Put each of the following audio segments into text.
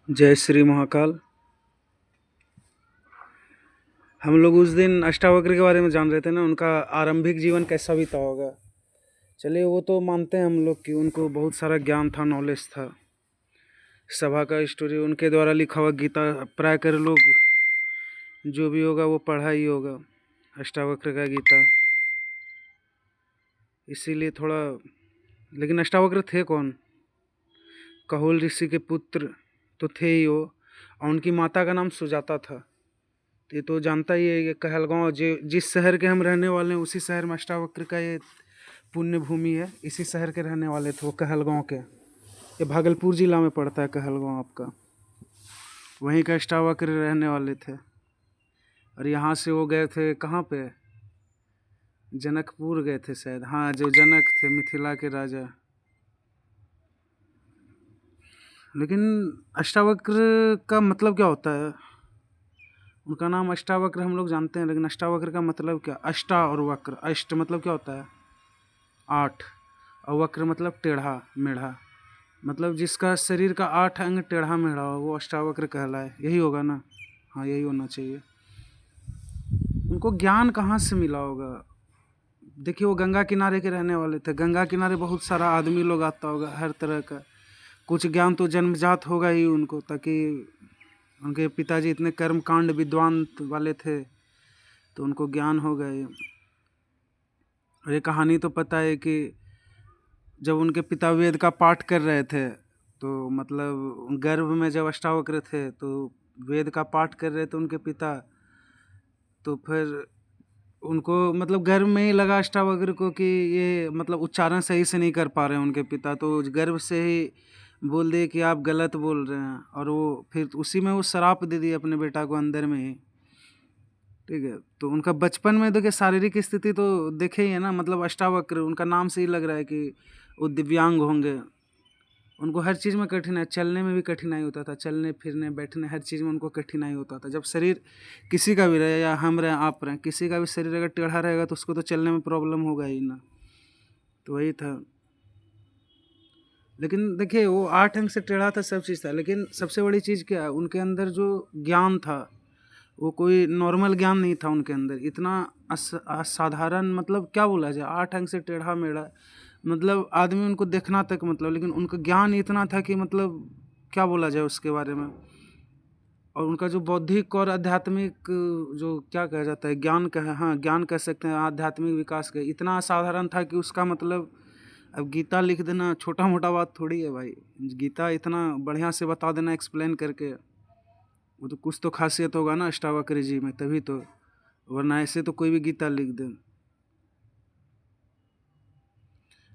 जय श्री महाकाल। हम लोग उस दिन अष्टावक्र के बारे में जान रहे थे ना, उनका आरंभिक जीवन कैसा बीता होगा। चलिए, वो तो मानते हैं हम लोग कि उनको बहुत सारा ज्ञान था, नॉलेज था। सभा का स्टोरी उनके द्वारा लिखा हुआ गीता प्राय कर लोग जो भी होगा वो पढ़ा ही होगा, अष्टावक्र का गीता। इसीलिए थोड़ा, लेकिन अष्टावक्र थे कौन? कहोल ऋषि के पुत्र तो थे ही वो, और उनकी माता का नाम सुजाता था। ये तो जानता ही है, ये कहलगांव जो जिस शहर के हम रहने वाले हैं उसी शहर में अष्टावक्र का ये पुण्य भूमि है। इसी शहर के रहने वाले थे वो, कहलगांव के। ये भागलपुर जिला में पड़ता है कहलगांव आपका। वहीं के अष्टावक्र रहने वाले थे। और यहाँ से वो गए थे कहाँ पे? जनकपुर गए थे शायद। हाँ, जो जनक थे मिथिला के राजा। लेकिन अष्टावक्र का मतलब क्या होता है? उनका नाम अष्टावक्र हम लोग जानते हैं, लेकिन अष्टावक्र का मतलब क्या? अष्टा और वक्र। अष्ट मतलब क्या होता है? 8। और वक्र मतलब टेढ़ा मेढ़ा। मतलब जिसका शरीर का 8 अंग टेढ़ा मेढ़ा हो वो अष्टावक्र कहलाए। यही होगा ना? हाँ, यही होना चाहिए। उनको ज्ञान कहाँ से मिला होगा? देखिए, वो गंगा किनारे के रहने वाले थे। गंगा किनारे बहुत सारा आदमी लोग आता होगा, हर तरह का। कुछ ज्ञान तो जन्मजात होगा ही उनको, ताकि उनके पिताजी इतने कर्मकांड विद्वान वाले थे तो उनको ज्ञान हो गए। और ये कहानी तो पता है कि जब उनके पिता वेद का पाठ कर रहे थे, तो मतलब गर्भ में जब अष्टावक्र थे तो वेद का पाठ कर रहे थे उनके पिता। तो फिर उनको मतलब गर्भ में ही लगा अष्टावक्र को कि ये मतलब उच्चारण सही से नहीं कर पा रहे हैं उनके पिता, तो गर्भ से ही बोल दिए कि आप गलत बोल रहे हैं। और वो फिर उसी में वो श्राप दे दिए अपने बेटा को अंदर में ही। ठीक है, तो उनका बचपन में देखिए शारीरिक स्थिति तो देखे ही है ना। मतलब अष्टावक्र, उनका नाम से ही लग रहा है कि वो दिव्यांग होंगे। उनको हर चीज़ में कठिनाई, चलने में भी कठिनाई होता था, चलने फिरने बैठने हर चीज़ में उनको कठिनाई होता था। जब शरीर किसी का भी रहे, या हम रहें आप रहें, किसी का भी शरीर अगर टेढ़ा रहेगा तो उसको तो चलने में प्रॉब्लम होगा ही ना। तो वही था। लेकिन देखिए, वो 8 अंग से टेढ़ा था, सब चीज़ था, लेकिन सबसे बड़ी चीज़ क्या है, उनके अंदर जो ज्ञान था वो कोई नॉर्मल ज्ञान नहीं था उनके अंदर। इतना असाधारण, मतलब क्या बोला जाए, 8 अंग से टेढ़ा मेढ़ा, मतलब आदमी उनको देखना तक, मतलब, लेकिन उनका ज्ञान इतना था कि मतलब क्या बोला जाए उसके बारे में। और उनका जो बौद्धिक और आध्यात्मिक, जो क्या कहा जाता है, ज्ञान कह, हाँ ज्ञान कह सकते हैं, आध्यात्मिक विकास का इतना असाधारण था कि उसका मतलब, अब गीता लिख देना छोटा मोटा बात थोड़ी है भाई। गीता इतना बढ़िया से बता देना एक्सप्लेन करके, वो तो कुछ तो खासियत होगा ना अष्टावक्र जी में, तभी तो। वरना ऐसे तो कोई भी गीता लिख दे।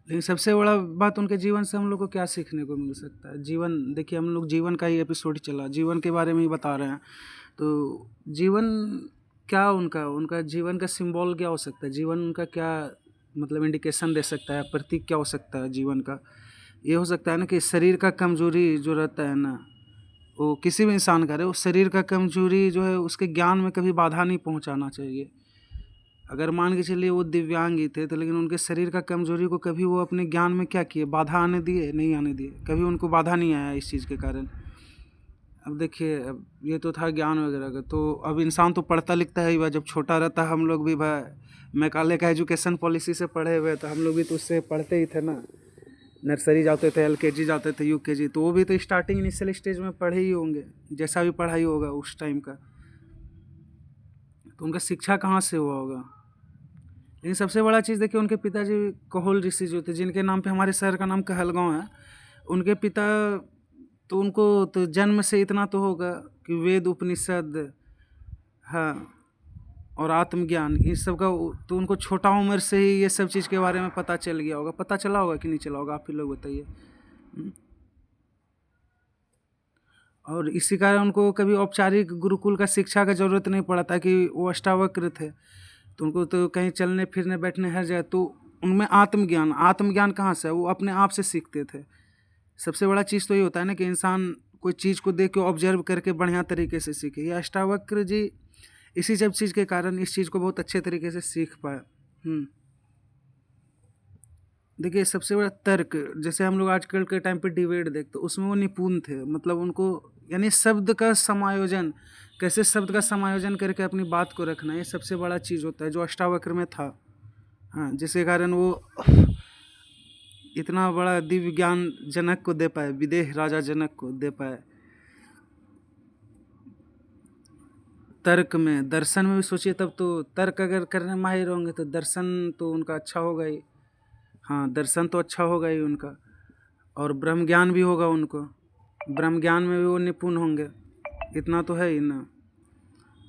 लेकिन सबसे बड़ा बात, उनके जीवन से हम लोग को क्या सीखने को मिल सकता है? जीवन देखिए, हम लोग जीवन का ही एपिसोड चला, जीवन के बारे में ही बता रहे हैं। तो जीवन क्या, उनका उनका जीवन का सिंबल क्या हो सकता है? जीवन उनका क्या मतलब इंडिकेशन दे सकता है, प्रतीक क्या हो सकता है जीवन का? ये हो सकता है ना कि शरीर का कमजोरी जो रहता है ना, वो किसी भी इंसान का रहे, वो शरीर का कमजोरी जो है उसके ज्ञान में कभी बाधा नहीं पहुंचाना चाहिए। अगर मान के चलिए वो दिव्यांग ही थे, तो लेकिन उनके शरीर का कमजोरी को कभी वो अपने ज्ञान में क्या किए, बाधा आने दिए? नहीं आने दिए, कभी उनको बाधा नहीं आया इस चीज़ के कारण। अब देखिए, अब ये तो था ज्ञान वगैरह का, तो अब इंसान तो पढ़ता लिखता है ही भाई। जब छोटा रहता है, हम लोग भी भाई मैकाले का एजुकेशन पॉलिसी से पढ़े हुए, तो हम लोग भी तो उससे पढ़ते ही थे ना। नर्सरी जाते थे, एलकेजी जाते थे, यूकेजी, तो वो भी तो स्टार्टिंग इनिशियल स्टेज में पढ़े ही होंगे, जैसा भी पढ़ाई होगा उस टाइम का। तो उनका शिक्षा कहाँ से हुआ होगा? लेकिन सबसे बड़ा चीज़ देखिए, उनके पिताजी कहोल ऋषि जो थे, जिनके नाम पे हमारे शहर का नाम कहलगांव है, उनके पिता, तो उनको तो जन्म से इतना तो होगा कि वेद उपनिषद, हाँ, और आत्मज्ञान, इस सब का तो उनको छोटा उम्र से ही ये सब चीज़ के बारे में पता चल गया होगा। पता चला होगा कि नहीं चला होगा, आप ही लोग बताइए। और इसी कारण उनको कभी औपचारिक गुरुकुल का शिक्षा का जरूरत नहीं पड़ा था, कि वो अष्टावक्र थे तो उनको तो कहीं चलने फिरने बैठने हर जाए तो उनमें आत्मज्ञान, आत्मज्ञान कहाँ से है? वो अपने आप से सीखते थे। सबसे बड़ा चीज़ तो ये होता है ना कि इंसान कोई चीज़ को देख के ऑब्जर्व करके बढ़िया तरीके से सीखे। ये अष्टावक्र जी इसी सब चीज़ के कारण इस चीज़ को बहुत अच्छे तरीके से सीख पाए। देखिए, सबसे बड़ा तर्क, जैसे हम लोग आजकल के टाइम पे डिबेट देखते, उसमें वो निपुण थे। मतलब उनको यानी शब्द का समायोजन, कैसे शब्द का समायोजन करके अपनी बात को रखना, ये सबसे बड़ा चीज़ होता है जो अष्टावक्र में था। हाँ, जिसके कारण वो इतना बड़ा दिव्य ज्ञान जनक को दे पाए, विदेह राजा जनक को दे पाए। तर्क में, दर्शन में भी सोचिए, तब तो तर्क अगर करने माहिर होंगे तो दर्शन तो उनका अच्छा होगा ही। हाँ, दर्शन तो अच्छा होगा ही उनका, और ब्रह्म ज्ञान भी होगा उनको, ब्रह्म ज्ञान में भी वो निपुण होंगे, इतना तो है ही ना।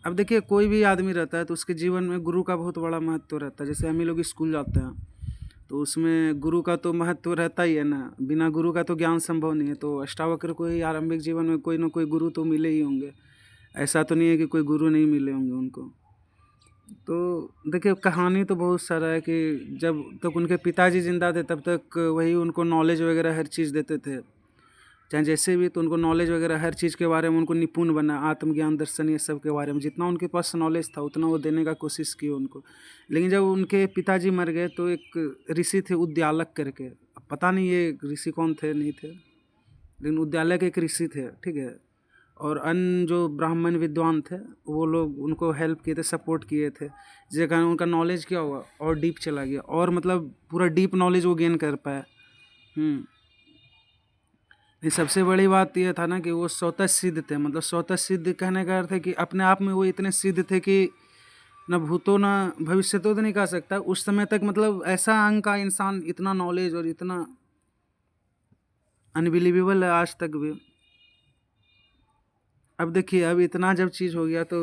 अब देखिए, कोई भी आदमी रहता है तो उसके जीवन में गुरु का बहुत बड़ा महत्व रहता है। जैसे हम ही लोग स्कूल जाते हैं तो उसमें गुरु का तो महत्व रहता ही है ना, बिना गुरु का तो ज्ञान संभव नहीं है। तो अष्टावक्र को ही आरंभिक जीवन में कोई ना कोई गुरु तो मिले ही होंगे, ऐसा तो नहीं है कि कोई गुरु नहीं मिले होंगे उनको। तो देखिए, कहानी तो बहुत सारा है कि जब तक उनके पिताजी जिंदा थे तब तक वही उनको नॉलेज वगैरह हर चीज़ देते थे, चाहे जैसे भी, तो उनको नॉलेज वगैरह हर चीज़ के बारे में उनको निपुण बना, आत्मज्ञान, दर्शन, ये सब के बारे में जितना उनके पास नॉलेज था उतना वो देने का कोशिश की उनको। लेकिन जब उनके पिताजी मर गए तो एक ऋषि थे उद्यालक करके, अब पता नहीं ये ऋषि कौन थे नहीं थे, लेकिन उद्यालक एक ऋषि थे, ठीक है। और अन्य जो ब्राह्मण विद्वान थे वो लोग उनको हेल्प किए थे, सपोर्ट किए थे, जिसके कारण उनका नॉलेज क्या हुआ और डीप चला गया, और मतलब पूरा डीप नॉलेज वो गेन कर पाया। ये सबसे बड़ी बात ये था ना कि वो स्वतः सिद्ध थे। मतलब स्वतः सिद्ध कहने का अर्थ है कि अपने आप में वो इतने सिद्ध थे कि न भूतो न भविष्य तो नहीं कह सकता उस समय तक। मतलब ऐसा अंग का इंसान, इतना नॉलेज और इतना अनबिलीवेबल है आज तक भी। अब देखिए, अब इतना जब चीज़ हो गया तो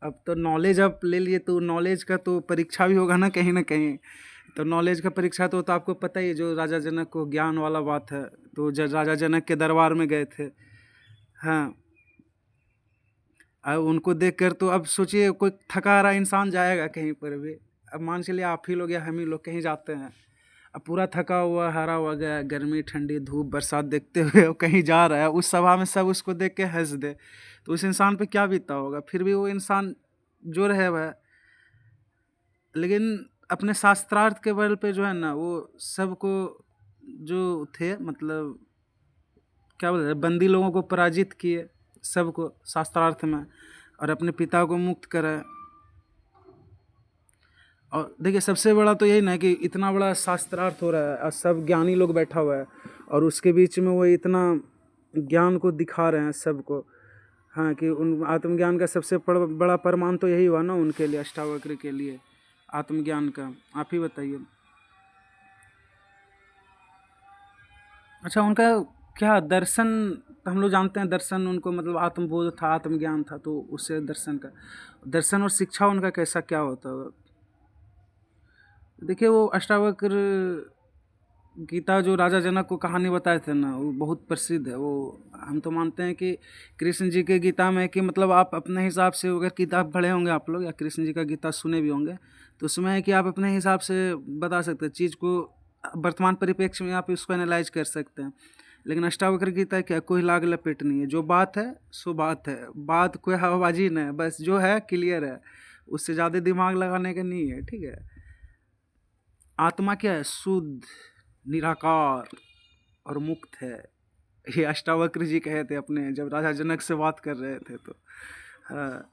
अब तो नॉलेज आप ले लिए तो नॉलेज का तो परीक्षा भी होगा ना कहीं ना कहीं। तो नॉलेज का परीक्षा तो आपको पता ही है, जो राजा जनक को ज्ञान वाला बात है। तो जब राजा जनक के दरबार में गए थे, हाँ, अब उनको देखकर तो अब सोचिए कोई थका रहा इंसान जाएगा कहीं पर भी। अब मान चलिए आप ही लोग या हम ही लोग कहीं जाते हैं, अब पूरा थका हुआ हारा हुआ गया, गर्मी ठंडी धूप बरसात देखते हुए वो कहीं जा रहा है, उस सभा में सब उसको देख के हंस दे तो उस इंसान पे क्या बीतता होगा। फिर भी वो इंसान जो रहे वह, लेकिन अपने शास्त्रार्थ के बल पे जो है ना वो सबको जो थे, मतलब क्या बोलते हैं, बंदी लोगों को पराजित किए सबको शास्त्रार्थ में, और अपने पिता को मुक्त कराए। और देखिए, सबसे बड़ा तो यही ना कि इतना बड़ा शास्त्रार्थ हो रहा है और सब ज्ञानी लोग बैठा हुआ है और उसके बीच में वो इतना ज्ञान को दिखा रहे हैं सबको। हाँ, कि उन आत्मज्ञान का सबसे बड़ा प्रमाण तो यही हुआ ना उनके लिए, अष्टावक्र के लिए, आत्मज्ञान का। आप ही बताइए। अच्छा, उनका क्या दर्शन, हम लोग जानते हैं दर्शन उनको मतलब आत्मबोध था, आत्मज्ञान था, तो उससे दर्शन और शिक्षा उनका कैसा क्या होता है। देखिए, वो अष्टावक्र गीता जो राजा जनक को कहानी बताए थे ना, वो बहुत प्रसिद्ध है। वो हम तो मानते हैं कि कृष्ण जी के गीता में, कि मतलब आप अपने हिसाब से अगर किताब पढ़े होंगे आप लोग या कृष्ण जी का गीता सुने भी होंगे तो उसमें है कि आप अपने हिसाब से बता सकते हैं चीज़ को, वर्तमान परिप्रेक्ष्य में आप उसको एनालाइज कर सकते हैं। लेकिन अष्टावक्र गीता क्या, कोई लाग लपेट नहीं है, जो बात है सो बात है, बात कोई हवाबाजी नहीं है, बस जो है क्लियर है, उससे ज़्यादा दिमाग लगाने का नहीं है, ठीक है। आत्मा क्या है, शुद्ध, निराकार और मुक्त है। ये अष्टावक्र जी कहे थे अपने, जब राजा जनक से बात कर रहे थे तो। हाँ,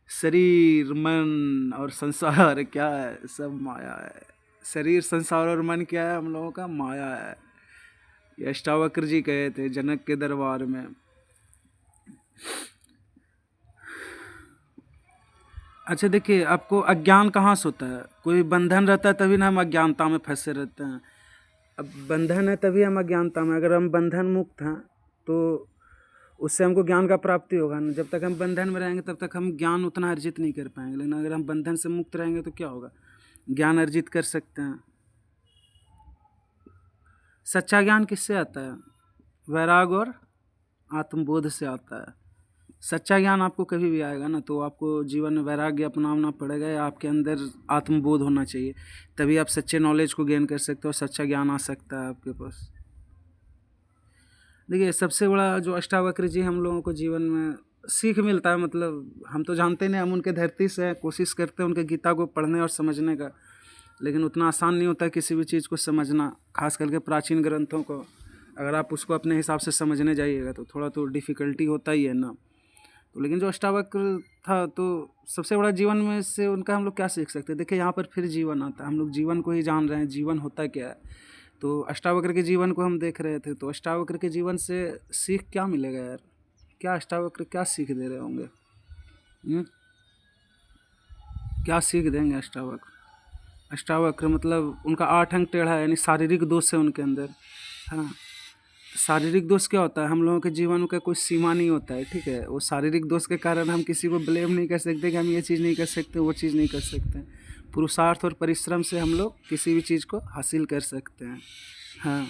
शरीर मन और संसार क्या है, सब माया है। शरीर संसार और मन क्या है, हम लोगों का माया है। ये अष्टावक्र जी कहे थे जनक के दरबार में। अच्छा देखिए, आपको अज्ञान कहाँ से होता है, कोई बंधन रहता है तभी ना हम अज्ञानता में फंसे रहते हैं। अब बंधन है तभी हम अज्ञानता में, अगर हम बंधन मुक्त हैं तो उससे हमको ज्ञान का प्राप्ति होगा ना। जब तक हम बंधन में रहेंगे तब तक हम ज्ञान उतना अर्जित नहीं कर पाएंगे, लेकिन अगर हम बंधन से मुक्त रहेंगे तो क्या होगा, ज्ञान अर्जित कर सकते हैं। सच्चा ज्ञान किससे आता है, वैराग और आत्मबोध से आता है। सच्चा ज्ञान आपको कभी भी आएगा ना तो आपको जीवन में वैराग्य अपनाना पड़ेगा या आपके अंदर आत्मबोध होना चाहिए, तभी आप सच्चे नॉलेज को गेन कर सकते हो और सच्चा ज्ञान आ सकता है आपके पास। देखिए, सबसे बड़ा जो अष्टावक्र जी हम लोगों को जीवन में सीख मिलता है, मतलब हम तो जानते नहीं, हम उनके धरती से कोशिश करते हैं उनके गीता को पढ़ने और समझने का, लेकिन उतना आसान नहीं होता किसी भी चीज़ को समझना, खास करके प्राचीन ग्रंथों को। अगर आप उसको अपने हिसाब से समझने जाइएगा तो थोड़ा तो डिफ़िकल्टी होता ही है ना। तो लेकिन जो अष्टावक्र था तो सबसे बड़ा जीवन में से उनका हम लोग क्या सीख सकते हैं? देखिए यहाँ पर फिर जीवन आता है, हम लोग जीवन को ही जान रहे हैं, जीवन होता क्या है। तो अष्टावक्र के जीवन को हम देख रहे थे, तो अष्टावक्र के जीवन से सीख क्या मिलेगा यार? क्या अष्टावक्र क्या सीख दे रहे होंगे? क्या सीख देंगे अष्टावक्र? अष्टावक्र मतलब उनका 8 अंग टेढ़ा है, यानी शारीरिक दोष है उनके अंदर। हाँ, शारीरिक दोष क्या होता है? हम लोगों के जीवन का कोई सीमा नहीं होता है, ठीक है। वो शारीरिक दोष के कारण हम किसी को ब्लेम नहीं कर सकते कि हम ये चीज़ नहीं कर सकते, वो चीज़ नहीं कर सकते। पुरुषार्थ और परिश्रम से हम लोग किसी भी चीज़ को हासिल कर सकते हैं। हाँ,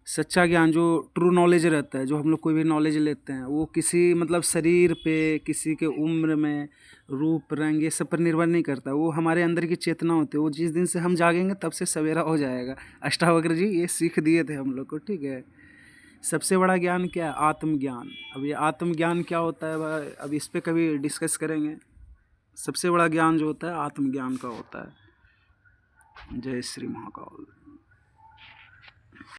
सच्चा ज्ञान जो ट्रू नॉलेज रहता है, जो हम लोग कोई भी नॉलेज लेते हैं, वो किसी मतलब शरीर पे, किसी के उम्र में, रूप रंग, ये सब पर निर्भर नहीं करता। वो हमारे अंदर की चेतना होती है, वो जिस दिन से हम जागेंगे तब से सवेरा हो जाएगा। अष्टावक्र जी ये सीख दिए थे हम लोग को, ठीक है। सबसे बड़ा ज्ञान क्या है? आत्मज्ञान। अब ये आत्मज्ञान क्या होता है भाई, अब इस पे कभी डिस्कस करेंगे। सबसे बड़ा ज्ञान जो होता है आत्मज्ञान का होता है। जय श्री महाकाल।